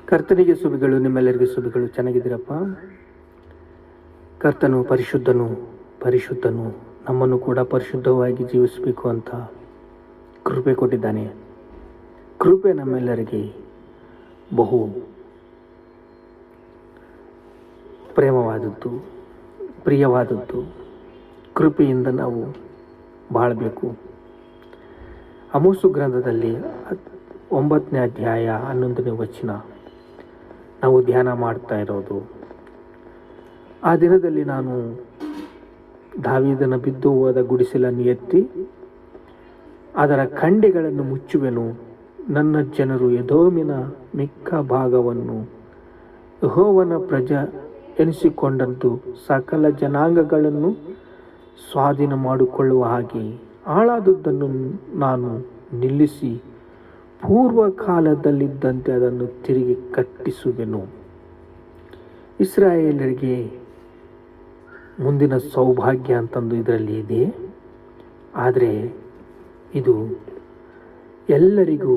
ಕರ್ತನಿಗೆ ಸುಬಿಗಳು, ನಿಮ್ಮೆಲ್ಲರಿಗೂ ಸುಬಿಗಳು. ಚೆನ್ನಾಗಿದ್ದೀರಪ್ಪ? ಕರ್ತನು ಪರಿಶುದ್ಧನು, ಪರಿಶುದ್ಧನು. ನಮ್ಮನ್ನು ಕೂಡ ಪರಿಶುದ್ಧವಾಗಿ ಜೀವಿಸಬೇಕು ಅಂತ ಕೃಪೆ ಕೊಟ್ಟಿದ್ದಾನೆ. ಕೃಪೆ ನಮ್ಮೆಲ್ಲರಿಗೆ ಬಹು ಪ್ರೇಮವಾದದ್ದು, ಪ್ರಿಯವಾದದ್ದು. ಕೃಪೆಯಿಂದ ನಾವು ಬಾಳಬೇಕು. ಆಮೋಸ ಗ್ರಂಥದಲ್ಲಿ 9ನೇ ಅಧ್ಯಾಯ 11ನೇ ವಚನ ನಾವು ಧ್ಯಾನ ಮಾಡ್ತಾ ಇರೋದು. ಆ ದಿನದಲ್ಲಿ ನಾನು ದಾವೀದನ ಬಿದ್ದು ಹೋದ ಗುಡಿಸಲನ್ನು ಎತ್ತಿ ಅದರ ಕಂಡೆಗಳನ್ನು ಮುಚ್ಚುವೆನು. ನನ್ನ ಜನರು ಎದೋಮಿನ ಮಿಕ್ಕ ಭಾಗವನ್ನು ಯೆಹೋವನ ಪ್ರಜೆ ಎನಿಸಿಕೊಂಡಂತೂ ಸಕಲ ಜನಾಂಗಗಳನ್ನು ಸ್ವಾಧೀನ ಮಾಡಿಕೊಳ್ಳುವ ಹಾಗೆ ಹಾಳಾದದ್ದನ್ನು ನಾನು ನಿಲ್ಲಿಸಿ ಪೂರ್ವ ಕಾಲದಲ್ಲಿದ್ದಂತೆ ಅದನ್ನು ತಿರುಗಿ ಕಟ್ಟಿಸುವೆನು. ಇಸ್ರಾಯೇಲರಿಗೆ ಮುಂದಿನ ಸೌಭಾಗ್ಯ ಅಂತಂದು ಇದರಲ್ಲಿ ಇದೆ. ಆದರೆ ಇದು ಎಲ್ಲರಿಗೂ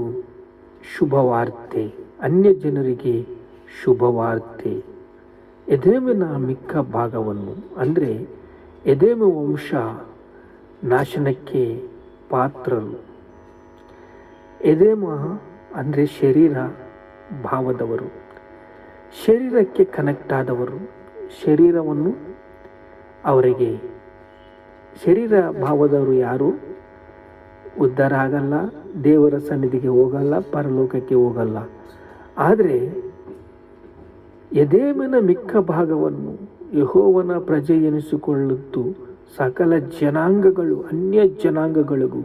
ಶುಭವಾರ್ತೆ, ಅನ್ಯ ಜನರಿಗೆ ಶುಭವಾರ್ತೆ. ಎದೋಮಿನ ಮಿಕ್ಕ ಭಾಗವನ್ನು, ಅಂದರೆ ಎದೋಮ ವಂಶ ನಾಶನಕ್ಕೆ ಪಾತ್ರರು. ಎದೋಮ ಅಂದರೆ ಶರೀರ ಭಾವದವರು, ಶರೀರಕ್ಕೆ ಕನೆಕ್ಟ್ ಆದವರು. ಶರೀರವನ್ನು ಅವರಿಗೆ ಶರೀರ ಭಾವದವರು ಯಾರು ಉದ್ಧಾರ ಆಗಲ್ಲ, ದೇವರ ಸನ್ನಿಧಿಗೆ ಹೋಗಲ್ಲ, ಪರಲೋಕಕ್ಕೆ ಹೋಗಲ್ಲ. ಆದರೆ ಎದೋಮಿನ ಮಿಕ್ಕ ಭಾಗವನ್ನು ಯೆಹೋವನ ಪ್ರಜೆ ಎನಿಸಿಕೊಳ್ಳುತ್ತು ಸಕಲ ಜನಾಂಗಗಳು, ಅನ್ಯ ಜನಾಂಗಗಳಿಗೂ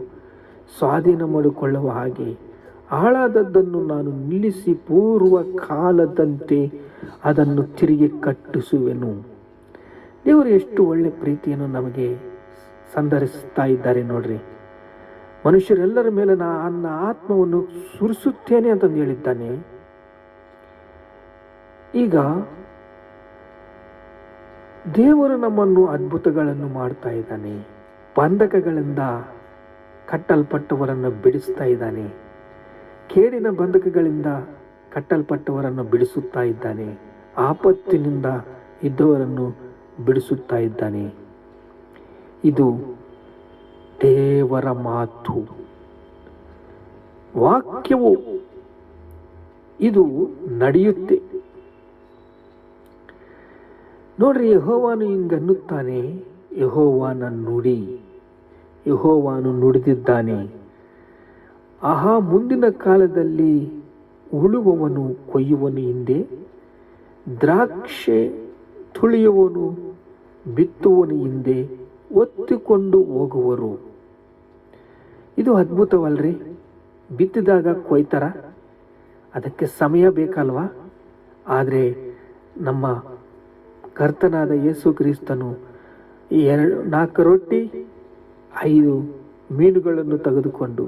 ಸ್ವಾಧೀನ ಮಾಡಿಕೊಳ್ಳುವ ಹಾಗೆ ಹಾಳಾದದ್ದನ್ನು ನಾನು ನಿಲ್ಲಿಸಿ ಪೂರ್ವ ಕಾಲದಂತೆ ಅದನ್ನು ತಿರುಗಿ ಕಟ್ಟಿಸುವೆನು. ದೇವರು ಎಷ್ಟು ಒಳ್ಳೆ ಪ್ರೀತಿಯನ್ನು ನಮಗೆ ಸಂಧರಿಸ್ತಾ ಇದ್ದಾರೆ ನೋಡ್ರಿ. ಮನುಷ್ಯರೆಲ್ಲರ ಮೇಲೆ ನನ್ನ ಆತ್ಮವನ್ನು ಸುರಿಸುತ್ತೇನೆ ಅಂತಂದು ಹೇಳಿದ್ದಾನೆ. ಈಗ ದೇವರು ನಮ್ಮನ್ನು ಅದ್ಭುತಗಳನ್ನು ಮಾಡ್ತಾ ಇದ್ದಾನೆ. ಬಂಧಕಗಳಿಂದ ಕಟ್ಟಲ್ಪಟ್ಟವರನ್ನು ಬಿಡಿಸ್ತಾ ಇದ್ದಾನೆ. ಕೇಡಿನ ಬಂಧಕಗಳಿಂದ ಕಟ್ಟಲ್ಪಟ್ಟವರನ್ನು ಬಿಡಿಸುತ್ತಾ ಇದ್ದಾನೆ. ಆಪತ್ತಿನಿಂದ ಇದ್ದವರನ್ನು ಬಿಡಿಸುತ್ತಾ ಇದ್ದಾನೆ. ಇದು ದೇವರ ಮಾತು, ವಾಕ್ಯವು ಇದು ನಡೆಯುತ್ತೆ. ನೋಡ್ರಿ, ಯೆಹೋವನು ಹಿಂಗನ್ನುತ್ತಾನೆ, ಯೆಹೋವನ ನುಡಿ, ಯೆಹೋವನು ನುಡಿದಿದ್ದಾನೆ. ಆಹಾ, ಮುಂದಿನ ಕಾಲದಲ್ಲಿ ಉಳುವವನು ಕೊಯ್ಯುವನು ಹಿಂದೆ, ದ್ರಾಕ್ಷೆ ತುಳಿಯುವವನು ಬಿತ್ತುವನು ಹಿಂದೆ ಒತ್ತಿಕೊಂಡು ಹೋಗುವರು. ಇದು ಅದ್ಭುತವಲ್ರಿ? ಬಿತ್ತಿದಾಗ ಕೊಯ್ತಾರ, ಅದಕ್ಕೆ ಸಮಯ ಬೇಕಲ್ವಾ? ಆದರೆ ನಮ್ಮ ಕರ್ತನಾದ ಯೇಸು ಕ್ರಿಸ್ತನು 4 ರೊಟ್ಟಿ 5 ಮೀನುಗಳನ್ನು ತೆಗೆದುಕೊಂಡು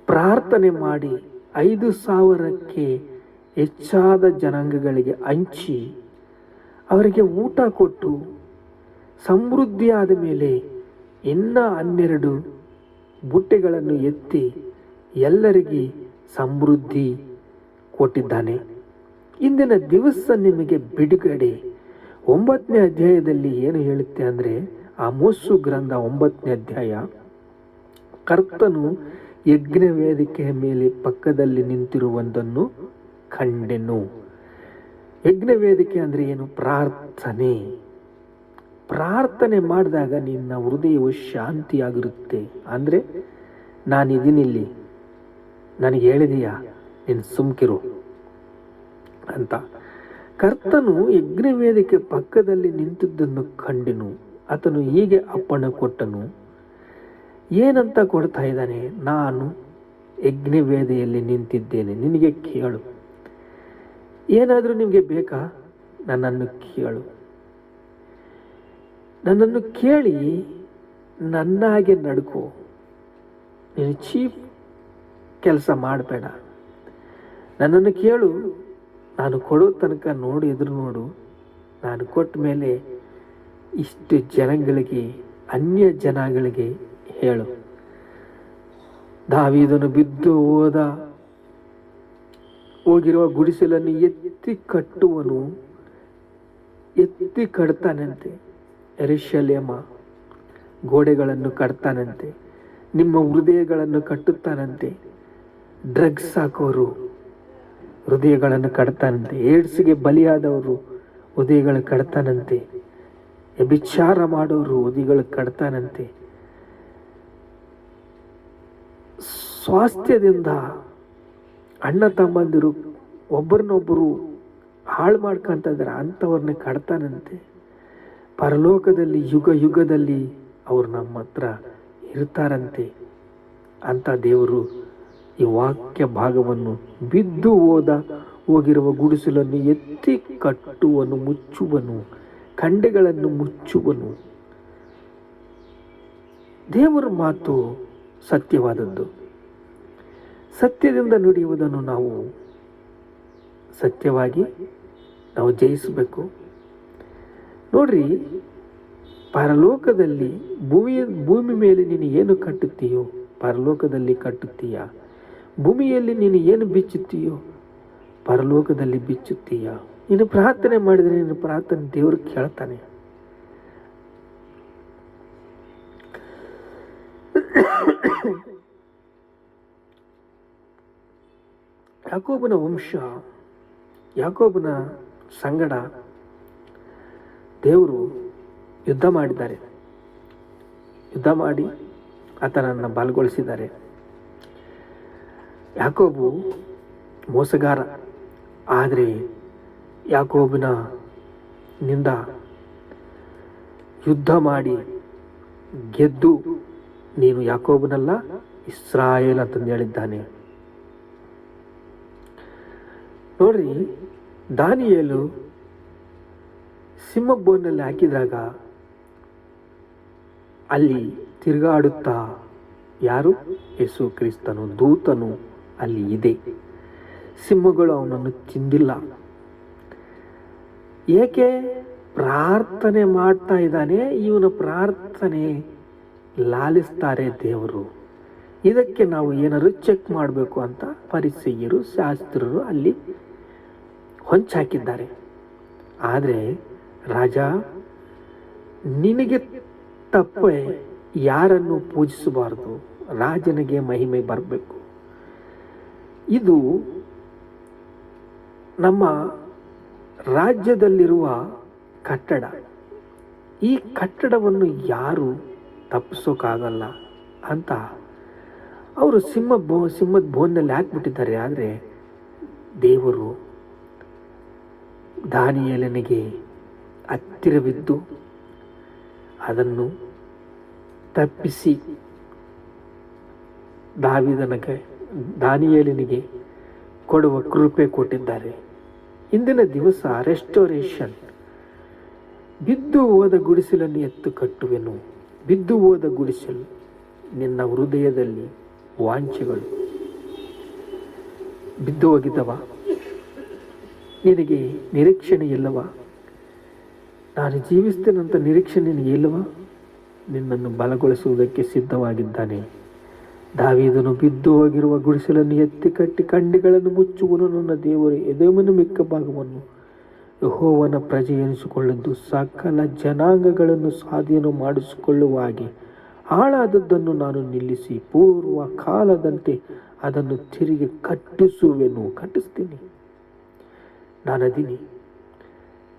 ಪ್ರಾರ್ಥನೆ ಮಾಡಿ 5,000ಕ್ಕೆ ಹೆಚ್ಚಾದ ಜನಾಂಗಗಳಿಗೆ ಹಂಚಿ ಅವರಿಗೆ ಊಟ ಕೊಟ್ಟು ಸಮೃದ್ಧಿಯಾದ ಮೇಲೆ ಇನ್ನು 12 ಬುಟ್ಟೆಗಳನ್ನು ಎತ್ತಿ ಎಲ್ಲರಿಗೆ ಸಮೃದ್ಧಿ ಕೊಟ್ಟಿದ್ದಾನೆ. ಇಂದಿನ ದಿವಸ ನಿಮಗೆ ಬಿಡುಗಡೆ. 9ನೇ ಅಧ್ಯಾಯದಲ್ಲಿ ಏನು ಹೇಳುತ್ತೆ ಅಂದರೆ, ಆಮೋಸ ಗ್ರಂಥ 9ನೇ ಅಧ್ಯಾಯ, ಕರ್ತನು ಯಜ್ಞ ವೇದಿಕೆಯ ಮೇಲೆ ಪಕ್ಕದಲ್ಲಿ ನಿಂತಿರುವುದನ್ನು ಕಂಡೆನು. ಯಜ್ಞ ವೇದಿಕೆ ಅಂದರೆ ಏನು? ಪ್ರಾರ್ಥನೆ. ಪ್ರಾರ್ಥನೆ ಮಾಡಿದಾಗ ನಿನ್ನ ಹೃದಯವು ಶಾಂತಿಯಾಗಿರುತ್ತೆ. ಅಂದರೆ ನಾನಿದ್ದೀನಿಲ್ಲಿ, ನನಗೆ ಹೇಳಿದೀಯಾ, ನೀನು ಸುಮ್ಕಿರು ಅಂತ. ಕರ್ತನು ಯಜ್ಞ ವೇದಿಕೆ ಪಕ್ಕದಲ್ಲಿ ನಿಂತಿದ್ದನ್ನು ಕಂಡೆನು. ಆತನು ಹೀಗೆ ಅಪ್ಪಣೆ ಕೊಟ್ಟನು. ಏನಂತ ಕೊಡ್ತಾ ಇದ್ದಾನೆ? ನಾನು ಯಜ್ಞ ವೇದಿಯಲ್ಲಿ ನಿಂತಿದ್ದೇನೆ, ನಿನಗೆ ಕೇಳು. ಏನಾದರೂ ನಿಮಗೆ ಬೇಕಾ? ನನ್ನನ್ನು ಕೇಳು. ನನ್ನನ್ನು ಕೇಳಿ ನನ್ನ ಹಾಗೆ ನಡ್ಕೋ. ನೀನು ಚೀಪ್ ಕೆಲಸ ಮಾಡಬೇಡ. ನನ್ನನ್ನು ಕೇಳು, ನಾನು ಕೊಡೋ ತನಕ ನೋಡು, ಎದುರು ನೋಡು. ನಾನು ಕೊಟ್ಟ ಮೇಲೆ ಇಷ್ಟು ಜನಗಳಿಗೆ, ಅನ್ಯ ಜನಗಳಿಗೆ ಹೇಳು. ದಾವೀದನು ಬಿದ್ದು ಹೋದ ಹೋಗಿರುವ ಗುಡಿಸಲನ್ನು ಎತ್ತಿ ಕಟ್ಟುವನು, ಎತ್ತಿ ಕಟ್ತಾನಂತೆ. ಯೆರೂಸಲೇಮ ಗೋಡೆಗಳನ್ನು ಕಟ್ತಾನಂತೆ, ನಿಮ್ಮ ಹೃದಯಗಳನ್ನು ಕಟ್ಟುತ್ತಾನಂತೆ. ಡ್ರಗ್ಸ್ ಹಾಕೋರು ಹೃದಯಗಳನ್ನು ಕಟ್ತಾನಂತೆ, ಏಡ್ಸ್ಗೆ ಬಲಿಯಾದವರು ಹೃದಯಗಳು ಕಟ್ತಾನಂತೆ, ವ್ಯಭಿಚಾರ ಮಾಡೋರು ಹೃದಯಗಳು ಕಟ್ತಾನಂತೆ. ಸ್ವಾಸ್ಥ್ಯದಿಂದ ಅಣ್ಣ ತಮ್ಮಂದಿರು ಒಬ್ಬರನ್ನೊಬ್ಬರು ಹಾಳು ಮಾಡ್ಕೊಂತ ಇದ್ದಾರೆ, ಅಂಥವ್ರನ್ನ ಕಟ್ತಾನಂತೆ. ಪರಲೋಕದಲ್ಲಿ ಯುಗ ಯುಗದಲ್ಲಿ ಅವರು ನಮ್ಮ ಹತ್ರ ಇರ್ತಾರಂತೆ ಅಂತ ದೇವರು ಈ ವಾಕ್ಯ ಭಾಗವನ್ನು ಬಿದ್ದು ಹೋಗಿರುವ ಗುಡಿಸಲನ್ನು ಎತ್ತಿ ಕಟ್ಟುವನು, ಮುಚ್ಚುವನು, ಖಂಡೆಗಳನ್ನು ಮುಚ್ಚುವನು. ದೇವರ ಮಾತು ಸತ್ಯವಾದದ್ದು. ಸತ್ಯದಿಂದ ನುಡಿಯುವುದನ್ನು ನಾವು ಸತ್ಯವಾಗಿ ನಾವು ಜಯಿಸಬೇಕು. ನೋಡ್ರಿ, ಪರಲೋಕದಲ್ಲಿ ಭೂಮಿ ಮೇಲೆ ನೀನು ಏನು ಕಟ್ಟುತ್ತೀಯೋ ಪರಲೋಕದಲ್ಲಿ ಕಟ್ಟುತ್ತೀಯ, ಭೂಮಿಯಲ್ಲಿ ನೀನು ಏನು ಬಿಚ್ಚುತ್ತೀಯೋ ಪರಲೋಕದಲ್ಲಿ ಬಿಚ್ಚುತ್ತೀಯ. ನೀನು ಪ್ರಾರ್ಥನೆ ಮಾಡಿದರೆ ನಿನ್ನ ಪ್ರಾರ್ಥನೆ ದೇವರು ಕೇಳ್ತಾನೆ. ಯಾಕೋಬನ ವಂಶ, ಯಾಕೋಬನ ಸಂಗಡ ದೇವರು ಯುದ್ಧ ಮಾಡಿದ್ದಾರೆ. ಯುದ್ಧ ಮಾಡಿ ಆತನನ್ನು ಬಲಗೊಳಿಸಿದ್ದಾರೆ. ಯಾಕೋಬು ಮೋಸಗಾರ, ಆದರೆ ಯಾಕೋಬನ ನಿಂದ ಯುದ್ಧ ಮಾಡಿ ಗೆದ್ದು ನೀನು ಯಾಕೋಬನಲ್ಲ ಇಸ್ರಾಯೇಲ್ ಅಂತಂದು ಹೇಳಿದ್ದಾನೆ. ನೋಡ್ರಿ, ದಾನಿಯೇಲು ಸಿಂಹಬೋನಲ್ಲಿ ಹಾಕಿದಾಗ ಅಲ್ಲಿ ತಿರುಗಾಡುತ್ತಾ ಯಾರು? ಯೇಸು ಕ್ರಿಸ್ತನು ದೂತನು ಅಲ್ಲಿ ಇದೆ. ಸಿಂಹಗಳು ಅವನನ್ನು ತಿಂದಿಲ್ಲ. ಏಕೆ? ಪ್ರಾರ್ಥನೆ ಮಾಡ್ತಾ ಇದ್ದಾನೆ. ಇವನ ಪ್ರಾರ್ಥನೆ ಲಾಲಿಸ್ತಾರೆ ದೇವರು. ಇದಕ್ಕೆ ನಾವು ಏನಾದ್ರು ಚೆಕ್ ಮಾಡಬೇಕು ಅಂತ ಪರಿಸಯ್ಯರು ಶಾಸ್ತ್ರರು ಅಲ್ಲಿ ಹೊಂಚಾಕಿದ್ದಾರೆ. ಆದರೆ ರಾಜ, ನಿನಗೆ ತಪ್ಪೆ ಯಾರನ್ನು ಪೂಜಿಸಬಾರದು, ರಾಜನಿಗೆ ಮಹಿಮೆ ಬರಬೇಕು. ಇದು ನಮ್ಮ ರಾಜ್ಯದಲ್ಲಿರುವ ಕಟ್ಟಡ. ಈ ಕಟ್ಟಡವನ್ನು ಯಾರು ತಪ್ಪಿಸೋಕ್ಕಾಗಲ್ಲ ಅಂತ ಅವರು ಸಿಂಹದ ಬೋನ್ನಲ್ಲಿ ಹಾಕ್ಬಿಟ್ಟಿದ್ದಾರೆ. ಆದರೆ ದೇವರು ದಾನಿಯೇಲನಿಗೆ ಹತ್ತಿರವಿದ್ದು ಅದನ್ನು ತಪ್ಪಿಸಿ ದಾನಿಯೇಲನಿಗೆ ಕೊಡುವ ಕೃಪೆ ಕೊಟ್ಟಿದ್ದಾರೆ. ಇಂದಿನ ದಿವಸ ರೆಸ್ಟೋರೇಷನ್. ಬಿದ್ದು ಹೋದ ಗುಡಿಸಲನ್ನು ಎತ್ತು ಕಟ್ಟುವೆನು. ಬಿದ್ದು ಹೋದ ಗುಡಿಸಲು ನಿನ್ನ ಹೃದಯದಲ್ಲಿ ವಾಂಛೆಗಳು ಬಿದ್ದು ಹೋಗಿದ್ದವ? ನಿನಗೆ ನಿರೀಕ್ಷಣೆ ಇಲ್ಲವ? ನಾನು ಜೀವಿಸ್ತೇನಂತ ನಿರೀಕ್ಷೆ ನಿನಗೆ ಇಲ್ಲವ? ನಿನ್ನನ್ನು ಬಲಗೊಳಿಸುವುದಕ್ಕೆ ಸಿದ್ಧವಾಗಿದ್ದಾನೆ. ದಾವೀದನು ಬಿದ್ದು ಹೋಗಿರುವ ಗುಡಿಸಲನ್ನು ಎತ್ತಿ ಕಟ್ಟಿ ಖಂಡಿಗಳನ್ನು ಮುಚ್ಚುವನು. ನನ್ನ ದೇವರು ಎದೋಮಿನ ಮಿಕ್ಕ ಭಾಗವನ್ನು ಯೆಹೋವನ ಪ್ರಜೆ ಎನಿಸಿಕೊಳ್ಳದ್ದು ಸಕಲ ಜನಾಂಗಗಳನ್ನು ಸ್ವಾಧೀನ ಮಾಡಿಸಿಕೊಳ್ಳುವ ಹಾಗೆ ಹಾಳಾದದ್ದನ್ನು ನಾನು ನಿಲ್ಲಿಸಿ ಪೂರ್ವ ಕಾಲದಂತೆ ಅದನ್ನು ತಿರುಗಿ ಕಟ್ಟಿಸ್ತೀನಿ. ನಾನು ಅದೀನಿ.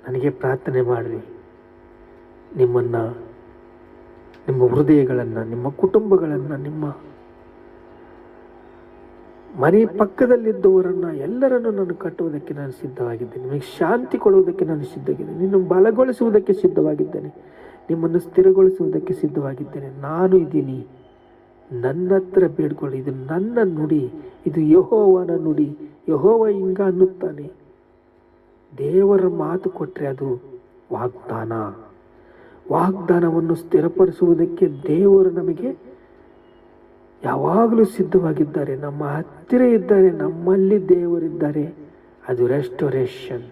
ನನಗೆ ಪ್ರಾರ್ಥನೆ ಮಾಡಿರಿ. ನಿಮ್ಮ ಹೃದಯಗಳನ್ನು, ನಿಮ್ಮ ಕುಟುಂಬಗಳನ್ನು, ನಿಮ್ಮ ಮನೆ ಪಕ್ಕದಲ್ಲಿದ್ದವರನ್ನು ಎಲ್ಲರನ್ನು ನಾನು ಕಟ್ಟುವುದಕ್ಕೆ ನಾನು ಸಿದ್ಧವಾಗಿದ್ದೇನೆ. ನಿಮಗೆ ಶಾಂತಿ ಕೊಡುವುದಕ್ಕೆ ನಾನು ಸಿದ್ಧವಾಗಿದ್ದೇನೆ. ನಿನ್ನನ್ನು ಬಲಗೊಳಿಸುವುದಕ್ಕೆ ಸಿದ್ಧವಾಗಿದ್ದೇನೆ. ನಿಮ್ಮನ್ನು ಸ್ಥಿರಗೊಳಿಸುವುದಕ್ಕೆ ಸಿದ್ಧವಾಗಿದ್ದೇನೆ. ನಾನು ಇದ್ದೀನಿ. ನನ್ನ ಹತ್ರ ಬೇಡ್ಕೊಳ್ಳಿ. ಇದು ನನ್ನ ನುಡಿ, ಇದು ಯೆಹೋವನ ನುಡಿ. ಯೆಹೋವ ಹಿಂಗ ಅನ್ನುತ್ತಾನೆ. ದೇವರ ಮಾತು ಕೊಟ್ಟರೆ ಅದು ವಾಗ್ದಾನವನ್ನು ಸ್ಥಿರಪಡಿಸುವುದಕ್ಕೆ ದೇವರು ನಮಗೆ ಯಾವಾಗಲೂ ಸಿದ್ಧವಾಗಿದ್ದಾರೆ. ನಮ್ಮ ಹತ್ತಿರ ಇದ್ದಾರೆ. ನಮ್ಮಲ್ಲಿ ದೇವರಿದ್ದಾರೆ. ಅದು ರೆಸ್ಟೋರೇಷನ್,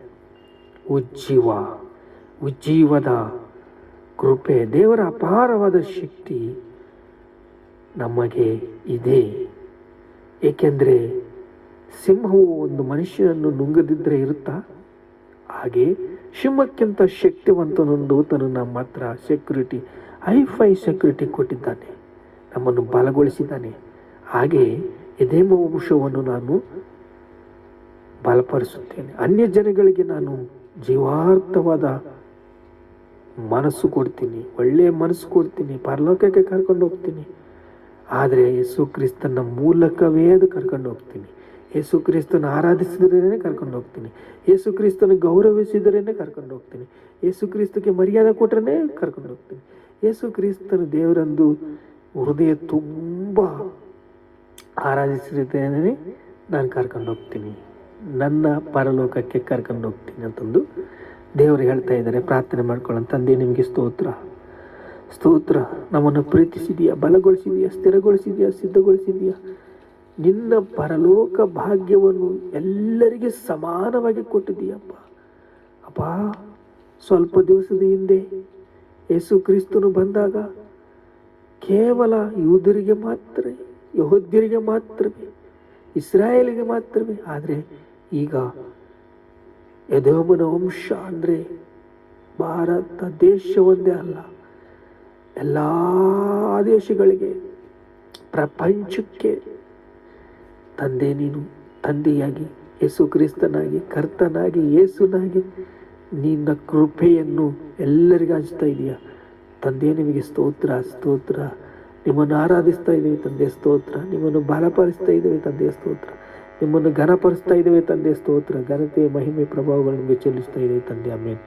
ಉಜ್ಜೀವದ ಕೃಪೆ, ದೇವರ ಅಪಾರವಾದ ಶಕ್ತಿ ನಮಗೆ ಇದೆ. ಏಕೆಂದರೆ ಸಿಂಹವು ಒಂದು ಮನುಷ್ಯನನ್ನು ನುಂಗದಿದ್ದರೆ ಇರುತ್ತಾ? ಹಾಗೆ ಸಿಂಹಕ್ಕಿಂತ ಶಕ್ತಿವಂತನೊಂದು ದೂತನು ನಮ್ಮ ಹತ್ರ ಹೈಫೈ ಸೆಕ್ಯೂರಿಟಿ ಕೊಟ್ಟಿದ್ದಾನೆ, ನಮ್ಮನ್ನು ಬಲಗೊಳಿಸಿದ್ದಾನೆ. ಹಾಗೆ ಎದೇಮ ವಂಶವನ್ನು ನಾನು ಬಲಪಡಿಸುತ್ತೇನೆ. ಅನ್ಯ ಜನಗಳಿಗೆ ನಾನು ಜೀವಾರ್ಥವಾದ ಮನಸ್ಸು ಕೊಡ್ತೀನಿ, ಒಳ್ಳೆಯ ಮನಸ್ಸು ಕೊಡ್ತೀನಿ, ಪರಲೋಕಕ್ಕೆ ಕರ್ಕೊಂಡು ಹೋಗ್ತೀನಿ. ಆದರೆ ಯೇಸು ಕ್ರಿಸ್ತನ ಮೂಲಕವೇ ಅದು ಕರ್ಕೊಂಡು ಹೋಗ್ತೀನಿ. ಯೇಸು ಕ್ರಿಸ್ತನ ಆರಾಧಿಸಿದ್ರೇ ಕರ್ಕೊಂಡು ಹೋಗ್ತೀನಿ. ಯೇಸು ಕ್ರಿಸ್ತನ ಗೌರವಿಸಿದ್ರೇ ಕರ್ಕೊಂಡು ಹೋಗ್ತೀನಿ. ಯೇಸು ಕ್ರಿಸ್ತಕ್ಕೆ ಮರ್ಯಾದೆ ಕೊಟ್ಟರೆ ಕರ್ಕೊಂಡು ಹೋಗ್ತೀನಿ. ಯೇಸು ಕ್ರಿಸ್ತನ ದೇವರಂದು ಹೃದಯ ತುಂಬ ಆರಾಧಿಸಿದ್ರೇ ನಾನು ಕರ್ಕೊಂಡು ಹೋಗ್ತೀನಿ, ನನ್ನ ಪರಲೋಕಕ್ಕೆ ಕರ್ಕೊಂಡು ಹೋಗ್ತೀನಿ ಅಂತಂದು ದೇವರು ಹೇಳ್ತಾ ಇದ್ದಾರೆ. ಪ್ರಾರ್ಥನೆ ಮಾಡ್ಕೊಳ್ಳೋ ತಂದೆ, ನಿಮಗೆ ಸ್ತೋತ್ರ. ನಮ್ಮನ್ನು ಪ್ರೀತಿಸಿದೆಯಾ, ಬಲಗೊಳಿಸಿದೆಯಾ, ಸ್ಥಿರಗೊಳಿಸಿದೆಯಾ, ಸಿದ್ಧಗೊಳಿಸಿದೆಯಾ. ನಿನ್ನ ಪರಲೋಕ ಭಾಗ್ಯವನ್ನು ಎಲ್ಲರಿಗೆ ಸಮಾನವಾಗಿ ಕೊಟ್ಟಿದೆಯಪ್ಪ. ಅಪ್ಪ, ಸ್ವಲ್ಪ ದಿವಸದ ಹಿಂದೆ ಯೇಸು ಕ್ರಿಸ್ತನು ಬಂದಾಗ ಕೇವಲ ಯಹೂದ್ಯರಿಗೆ ಮಾತ್ರವೇ, ಇಸ್ರಾಯೇಲಿಗೆ ಮಾತ್ರವೇ. ಆದರೆ ಈಗ ಎದೋಮನ ವಂಶ ಅಂದರೆ ಭಾರತ ದೇಶ ಒಂದೇ ಅಲ್ಲ, ಎಲ್ಲ ದೇಶಗಳಿಗೆ, ಪ್ರಪಂಚಕ್ಕೆ ತಂದೆ, ನೀನು ತಂದೆಯಾಗಿ, ಯೇಸು ಕ್ರಿಸ್ತನಾಗಿ, ಕರ್ತನಾಗಿ, ಯೇಸುನಾಗಿ ನಿನ್ನ ಕೃಪೆಯನ್ನು ಎಲ್ಲರಿಗೂ ಹಂಚ್ತಾ ಇದೆಯಾ ತಂದೆ. ನಿಮಗೆ ಸ್ತೋತ್ರ. ನಿಮ್ಮನ್ನು ಆರಾಧಿಸ್ತಾ ಇದ್ದೇವೆ ತಂದೆ, ಸ್ತೋತ್ರ. ನಿಮ್ಮನ್ನು ಬಲಪಡಿಸ್ತಾ ಇದ್ದೇವೆ ತಂದೆ, ಸ್ತೋತ್ರ. ನಿಮ್ಮನ್ನು ಘನಪಡಿಸ್ತಾ ಇದ್ದೇವೆ ತಂದೆ, ಸ್ತೋತ್ರ. ಘನತೆ, ಮಹಿಮೆ, ಪ್ರಭಾವಗಳು ನಿಮಗೆ ಚೆಲ್ಲಿಸ್ತಾ ಇದ್ದೇವೆ ತಂದೆ. ಆಮೆನ್.